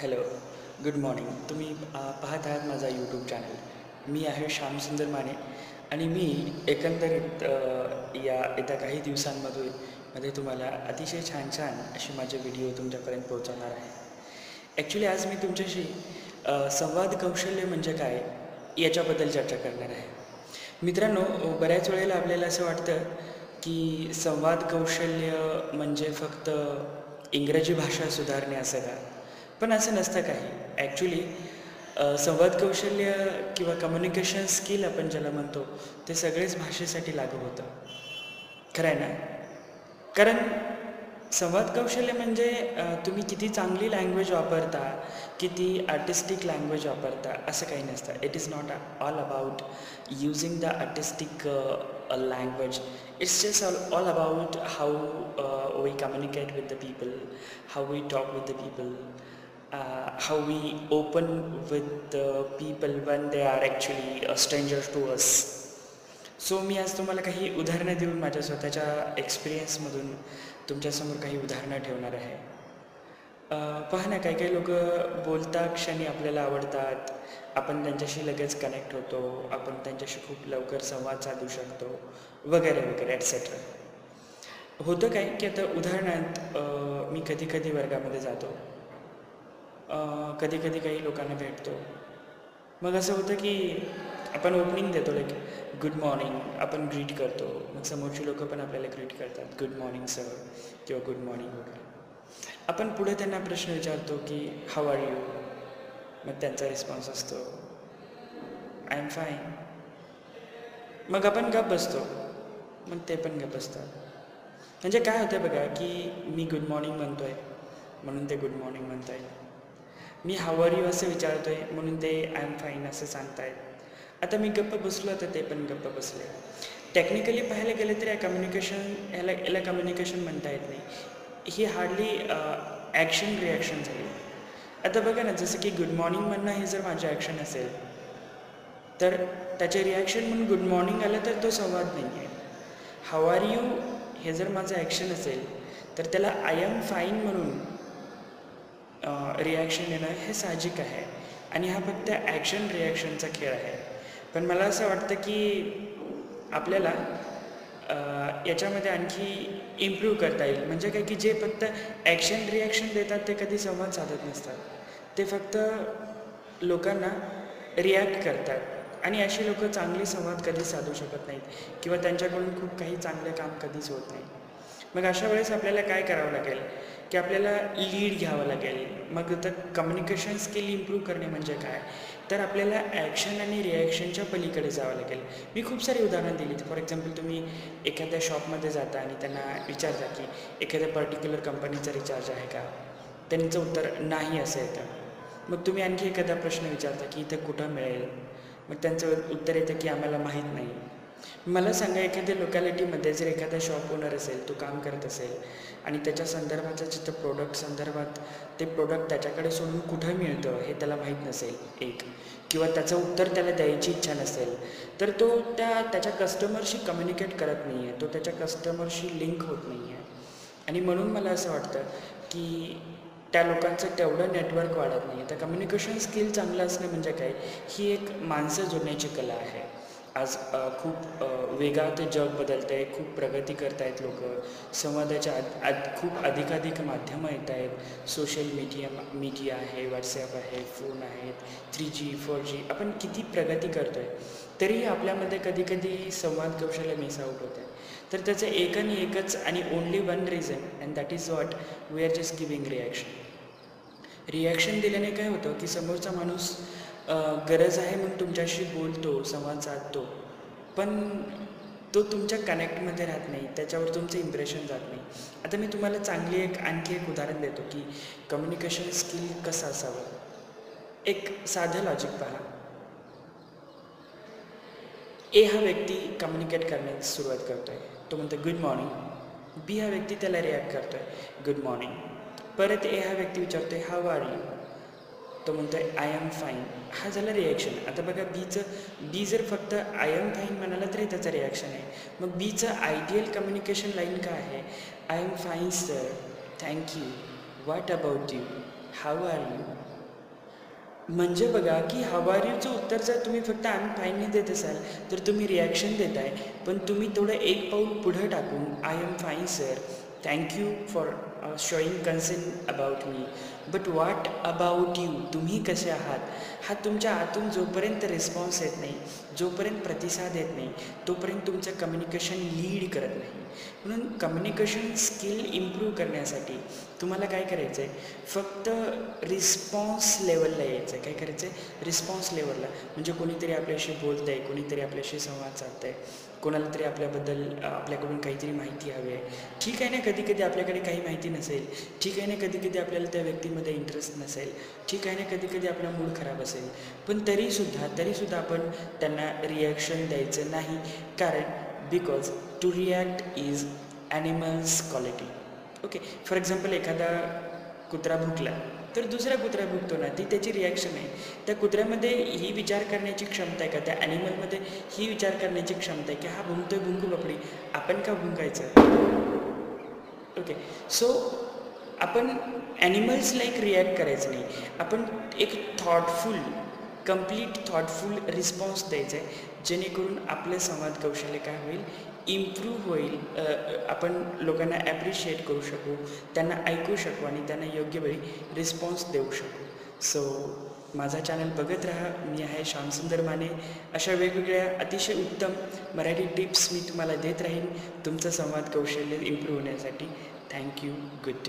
Hello, good morning. तुम्ही पाहत आहात माझा यूट्यूब चॅनल. मी आहे श्यामसुंदर माने आणि मी एकंदरीत या येत्या काही दिवसांमध्ये तुम्हाला अतिशय छान छान असे माझे व्हिडिओ तुमच्यापर्यंत पोहोचवणार आहे. ॲक्च्युली आज मी तुमच्याशी संवाद कौशल्य म्हणजे काय याच्याबद्दल चर्चा करणार आहे. मित्रांनो, बऱ्याच वेळेला आपल्याला असं वाटतं की संवाद कौशल्य म्हणजे फक्त इंग्रजी भाषा सुधारणे असं का? पण असं नसतं काही. ॲक्च्युली संवाद कौशल्य किंवा कम्युनिकेशन स्किल आपण ज्याला म्हणतो, ते सगळेच भाषेसाठी लागू होतं. खरं आहे ना? कारण संवाद कौशल्य म्हणजे तुम्ही किती चांगली लँग्वेज वापरता, किती आर्टिस्टिक लँग्वेज वापरता, असं काही नसतं. It is not all about using the artistic language. It's just all about how we communicate with the people, how we talk with the people, how we open with the people when they are actually strangers to us. So मी आज तुम्हाला काही उदाहरणं देऊन माझ्या स्वतःच्या एक्सपिरियन्समधून तुमच्यासमोर काही उदाहरणं ठेवणार आहे. पहा ना, काही काही लोक बोलता क्षणी आपल्याला आवडतात, आपण त्यांच्याशी लगेच कनेक्ट होतो, आपण त्यांच्याशी खूप लवकर संवाद साधू शकतो वगैरे वगैरे ॲटसेट्रा. होतं काय की आता उदाहरणार्थ मी कधी कधी वर्गामध्ये जातो, कधी कधी काही लोकांना भेटतो. मग असं होतं की आपण ओपनिंग देतो, लाईक गुड मॉर्निंग आपण ग्रीट करतो. मग समोरची लोकं पण आपल्याला ग्रीट करतात, गुड मॉर्निंग सर किंवा गुड मॉर्निंग वगैरे. आपण पुढे त्यांना प्रश्न विचारतो की हाऊ आर यू. मग त्यांचा रिस्पॉन्स असतो आय एम फाईन. मग आपण गप्प बसतो, मग ते पण गप्प बसतात. म्हणजे काय होतं बघा की मी गुड मॉर्निंग म्हणतो आहे म्हणून ते गुड मॉर्निंग म्हणत आहेत, मी हाऊ आर यू असं विचारतो आहे म्हणून ते आय एम फाईन असं सांगतायत. आता मी गप्प बसलो तर ते पण गप्प बसले. टेक्निकली पाहायला गेलं तर या कम्युनिकेशन याला कम्युनिकेशन म्हणता येत नाही. ही हार्डली ॲक्शन रिॲक्शन झाली. आता बघा ना, जसं की गुड मॉर्निंग म्हणणं हे जर माझं ॲक्शन असेल तर त्याचे रिॲक्शन म्हणून गुड मॉर्निंग आलं तर तो संवाद नाही आहे. हाऊ आर यू हे जर माझं ॲक्शन असेल तर त्याला आय एम फाईन म्हणून रिॲक्शन येणं हे साहजिक आहे आणि हा फक्त ॲक्शन रिॲक्शनचा खेळ आहे. पण मला असं वाटतं की आपल्याला याच्यामध्ये आणखी इम्प्रूव्ह करता येईल. म्हणजे काय की जे फक्त ॲक्शन रिॲक्शन देतात ते कधी संवाद साधत नसतात, ते फक्त लोकांना रिॲक्ट करतात आणि अशी लोकं चांगली संवाद कधी साधू शकत नाहीत किंवा त्यांच्याकडून खूप काही चांगलं काम कधीच होत नाही. मग अशा वेळेस आपल्याला काय करावं लागेल की आपल्याला लीड घ्यावं लागेल. मग तर कम्युनिकेशन स्किल इम्प्रूव्ह करणे म्हणजे काय, तर आपल्याला ॲक्शन आणि रिॲक्शनच्या पलीकडे जावं लागेल. मी खूप सारी उदाहरणं दिली. फॉर एक्झाम्पल, तुम्ही एखाद्या शॉपमध्ये जाता आणि त्यांना विचारता की एखाद्या पर्टिक्युलर कंपनीचा रिचार्ज आहे का, त्यांचं उत्तर नाही असं येतं. मग तुम्ही आणखी एखादा प्रश्न विचारता की इथं कुठं मिळेल, मग त्यांचं उत्तर येतं की आम्हाला माहीत नाही. मला सांगा, एखाद्या लोकॅलिटीमध्ये जर एखादा शॉप ओनर असेल, तो काम करत असेल आणि त्याच्या संदर्भाचं जिथं प्रोडक्ट संदर्भात ते प्रोडक्ट त्याच्याकडे सोडून कुठं मिळतं हे त्याला माहीत नसेल एक, किंवा त्याचं उत्तर त्याला द्यायची इच्छा नसेल, तर तो त्याच्या कस्टमरशी कम्युनिकेट करत नाही आहे, तो त्याच्या कस्टमरशी लिंक होत नाही आहे. आणि म्हणून मला असं वाटतं की त्या लोकांचं तेवढं नेटवर्क वाढत नाही. तर कम्युनिकेशन स्किल चांगलं असणं म्हणजे काय, ही एक माणसं जोडण्याची कला आहे. आज खूप वेगात जग बदलतं आहे, खूप प्रगती करत आहेत लोकं. संवादाच्या खूप अधिकाधिक माध्यमं येत आहेत. सोशल मीडिया आहे, व्हॉट्सॲप आहे, फोन आहेत, 3G 4G. आपण किती प्रगती करतो आहे, तरीही आपल्यामध्ये कधी कधी संवाद कौशल्य मिस आऊट होत आहे. तर त्याचं एकच आणि only one reason, and that is what we are just giving reaction. Reaction दिल्याने काय होतं की समोरचा माणूस गरज आहे म्हणून तुमच्याशी बोलतो, संवाद साधतो, पण तो तुमच्या कनेक्टमध्ये राहत नाही, त्याच्यावर तुमचं इम्प्रेशन जात नाही. आता मी तुम्हाला आणखी एक उदाहरण देतो की कम्युनिकेशन स्किल कसं असावं. एक साधं लॉजिक पहा. ए हा व्यक्ती कम्युनिकेट करण्यास सुरुवात करतो आहे, तो म्हणतो गुड मॉर्निंग. बी हा व्यक्ती त्याला रिॲक्ट करतो आहे गुड मॉर्निंग. परत ए हा व्यक्ती विचारतो आहे हाऊ आर यू, तो म्हणतो आहे आय एम फाईन. हा झाला रिॲक्शन. आता बघा, बी जर फक्त आय एम फाईन म्हणाला तरी त्याचं रिॲक्शन आहे. मग बीचं आयडियल कम्युनिकेशन लाईन काय आहे, I am fine sir, thank you, what about you. How are you? म्हणजे बघा की हाऊ आर यूचं उत्तर जर तुम्ही फक्त आय एम फाईनने देत असाल तर तुम्ही रिॲक्शन देताय. पण तुम्ही थोडं एक पाऊल पुढं टाकून I am fine sir, thank you for showing concern about me, but what about you, तुम्ही कसे आहात, हा तुमच्या आतून जोपर्यंत रिस्पॉन्स येत नाही, जोपर्यंत प्रतिसाद येत नाही, तोपर्यंत तुमचं कम्युनिकेशन लीड करत नाही. म्हणून कम्युनिकेशन स्किल इम्प्रूव्ह करण्यासाठी तुम्हाला काय करायचं आहे, फक्त रिस्पॉन्स लेवलला यायचं आहे. काय करायचं आहे? रिस्पॉन्स लेवलला. म्हणजे कोणीतरी आपल्याशी बोलत आहे, कोणीतरी आपल्याशी संवाद साधत आहे, कोणाला तरी आपल्याबद्दल आपल्याकडून काहीतरी माहिती हवी आहे. ठीक आहे ना, कधी कधी आपल्याकडे काही माहिती नसेल, ठीक आहे ना, कधी कधी आपल्याला त्या व्यक्तीमध्ये इंटरेस्ट नसेल, ठीक आहे ना, कधी कधी आपला मूड खराब असेल, पण तरीसुद्धा आपण त्यांना रिॲक्शन द्यायचं नाही. कारण because to react is animals quality. Okay, for example एखादा कुत्रा भुकला तर दुसरा कुत्रा भुकतो ना, ती त्याची रिॲक्शन आहे. त्या कुत्र्यामध्ये ही विचार करण्याची क्षमता आहे का, त्या ॲनिमलमध्ये ही विचार करण्याची क्षमता आहे की हा भुंकतोय, भुंकू बापडी, आपण का भुंकायचं? ओके, सो आपण ॲनिमल्स लाईक रिॲक्ट करायचं नाही. आपण एक कम्प्लीट थॉटफुल रिस्पॉन्स द्यायचा आहे, जेणेकरून आपलं संवाद कौशल्य काय होईल, इम्प्रूव्ह होईल. आपण लोकांना ॲप्रिशिएट करू शकू, त्यांना ऐकू शकू आणि त्यांना योग्य वेळी रिस्पॉन्स देऊ शकू. सो माझा चॅनल बघत राहा. मी आहे श्यामसुंदर माने. अशा वेगवेगळ्या अतिशय उत्तम मराठी टिप्स मी तुम्हाला देत राहीन तुमचं संवाद कौशल्य इम्प्रूव्ह होण्यासाठी. थँक्यू. Good day.